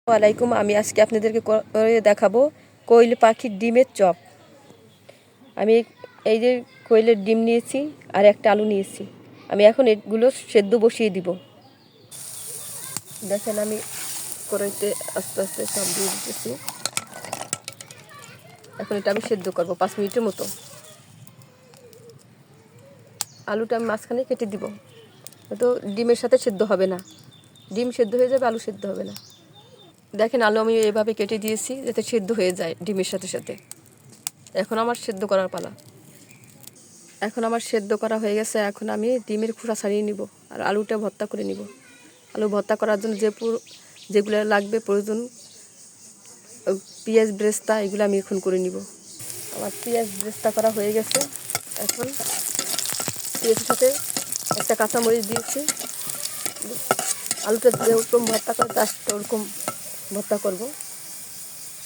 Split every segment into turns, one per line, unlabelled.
ওয়ালাইকুম। আমি আজকে আপনাদেরকে করে দেখাবো কোয়েল পাখির ডিমের চপ। আমি এই যে কোয়েলের ডিম নিয়েছি আর একটা আলু নিয়েছি। আমি এখন এগুলো সেদ্ধ বসিয়ে দিব। দেখেন আমি কড়াইতে আস্তে আস্তে সব দিয়ে দিতেছি। এখন এটা আমি সেদ্ধ করবো 5 মিনিটের মতো। আলুটা আমি মাঝখানে কেটে দিব, তো ডিমের সাথে সেদ্ধ হবে না। ডিম সেদ্ধ হয়ে যাবে, আলু সেদ্ধ হবে না। দেখেন আলু আমি এভাবে কেটে দিয়েছি যাতে সেদ্ধ হয়ে যায় ডিমের সাথে সাথে। এখন আমার সেদ্ধ করার পালা। এখন আমার সেদ্ধ করা হয়ে গেছে। এখন আমি ডিমের খোসা ছাড়িয়ে নিব আর আলুটা ভর্তা করে নিব। আলু ভর্তা করার জন্য যেগুলো লাগবে প্রয়োজন, পেঁয়াজ ব্রেস্তা, এগুলো আমি এখন করে নিব। আমার পেঁয়াজ ব্রেস্তা করা হয়ে গেছে। এখন পেঁয়াজের সাথে একটা কাঁচামরিচ দিয়েছি। আলুটা যেরকম ভর্তা করে জাস্ট ওরকম ভর্তা করব।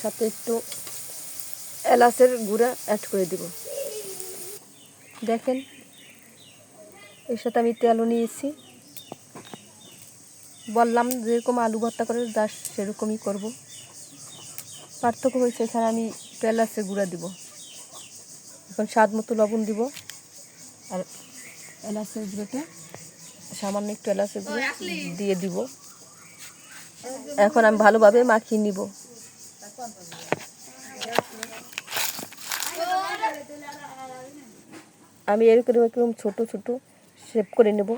সাথে একটু এলাচের গুঁড়া অ্যাড করে দিব। দেখেন এর সাথে আমি তেলও নিয়েছি। বললাম যেরকম আলু ভর্তা করে জাস্ট সেরকমই করব। পার্থক্য হয়েছে এখানে আমি এলাচের গুঁড়া দিব। এখন স্বাদ মতো লবণ দিব আর এলাচের গুঁড়োটা সামান্য একটু এলাচের গুঁড়ো দিয়ে দিব। এখন আমি ভালোভাবে মাখিয়ে নিব। আমি এরকম ছোট ছোট শেপ করে নেব,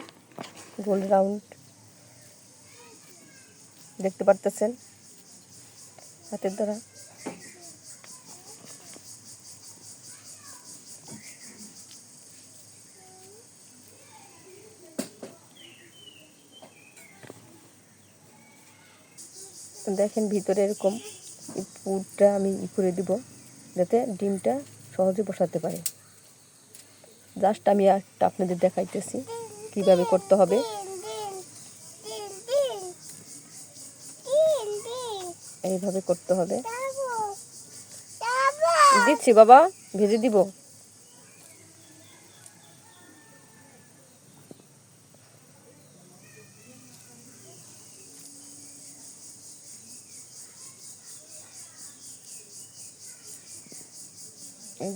গোল রাউন্ড। দেখতে পারতেছেন হাতের দ্বারা। দেখেন ভিতরে এরকম পুরটা আমি করে দিব যাতে ডিমটা সহজে বসাতে পারে। জাস্ট আমি একটা আপনাদের দেখাইতেছি কিভাবে করতে হবে। এইভাবে করতে হবে। দিচ্ছি বাবা, ভেজে দিব।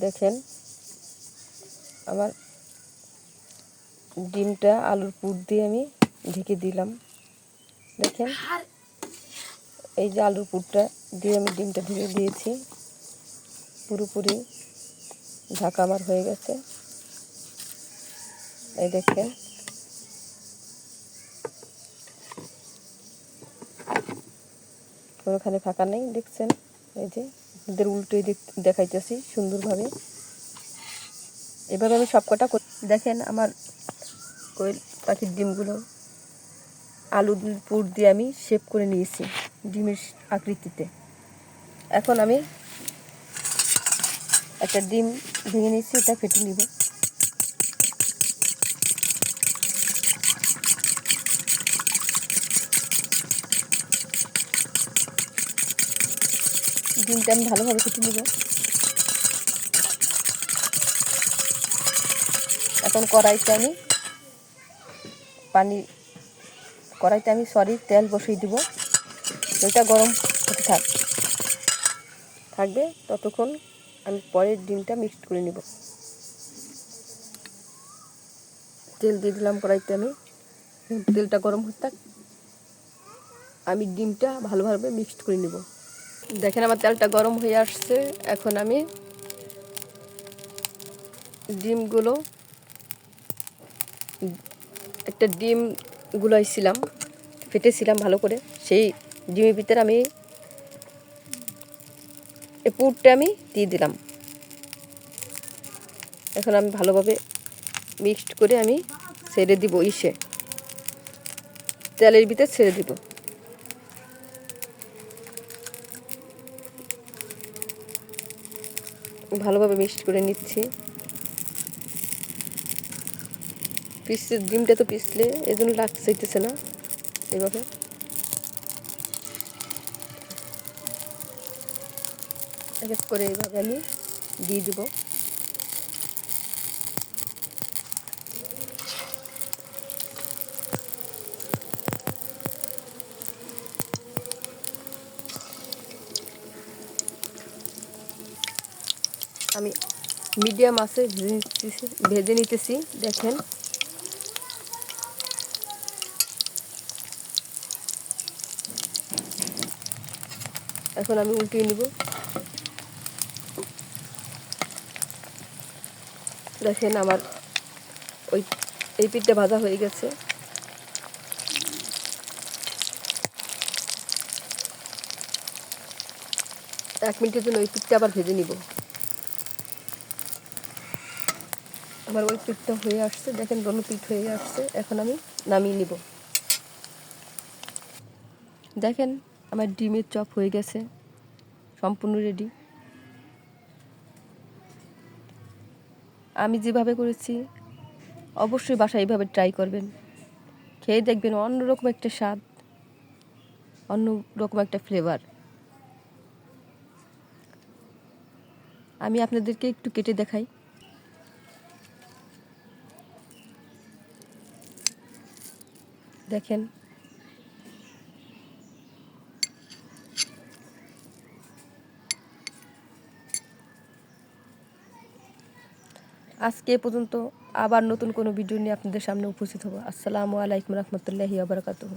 দেখেন আমার ডিমটা আলুর পুর দিয়ে আমি ঢেকে দিলাম। দেখেন এই যে আলুর পুরটা দিয়ে আমি ডিমটা ঢেকে দিয়েছি। পুরোপুরি ঢাকা আমার হয়ে গেছে। এই দেখেন কোনোখানে ফাঁকা নেই। দেখছেন এই যে এদের উল্টোই দেখাইতেছি সুন্দরভাবে। এভাবে আমি সবকটা দেখেন আমার কোয়েল পাখির ডিমগুলো আলুর পুর দিয়ে আমি শেপ করে নিয়েছি ডিমের আকৃতিতে। এখন আমি একটা ডিম ভেঙে নিয়েছি, এটা ফেটে নিব। ডিমটা আমি ভালোভাবে ফেটে নিব। এখন কড়াইতে আমি তেল বসিয়ে দিব। তেলটা গরম হতে থাকবে ততক্ষণ আমি পরের ডিমটা মিক্সড করে নিব। তেল দিয়ে দিলাম কড়াইতে। আমি তেলটা গরম হতে থাক, আমি ডিমটা ভালোভাবে মিক্সড করে নিব। দেখেন আমার তেলটা গরম হয়ে আসছে। এখন আমি ডিমগুলো একটা ডিম গুলাইছিলাম, ফেটেছিলাম ভালো করে, সেই ডিমের ভিতরে আমি এই পুরটা আমি দিয়ে দিলাম। এখন আমি ভালোভাবে মিক্সড করে আমি ছেড়ে দিব, তেলের ভিতরে ছেড়ে দিব। ভালোভাবে মিক্সড করে নিচ্ছি। ডিমটা তো পিছলে এজন্য লাগতেছে না। এভাবে এক এক করে এইভাবে আমি দিয়ে দিব। আমি মিডিয়াম আছে ভেজে নিতেছি। দেখেন এখন আমি উল্টিয়ে নিব। দেখেন আমার এই পিঠটা ভাজা হয়ে গেছে। এক মিনিটের জন্য ওই পিঠটা আবার ভেজে নিব। আমার ওই পিঠটা হয়ে আসছে, দেখেন দোনো পিঠ হয়ে আসছে। এখন আমি নামিয়ে নিব। দেখেন আমার ডিমের চপ হয়ে গেছে, সম্পূর্ণ রেডি। আমি যেভাবে করেছি অবশ্যই বাসায় এইভাবে ট্রাই করবেন, খেয়ে দেখবেন অন্যরকম একটা স্বাদ, অন্যরকম একটা ফ্লেভার। আমি আপনাদেরকে একটু কেটে দেখাই। দেখেন আজকে এ পর্যন্ত, আবার নতুন কোনো ভিডিও নিয়ে আপনাদের সামনে উপস্থিত হব। আসসালামু আলাইকুম রহমতুল্লাহি ওয়া বারাকাতুহু।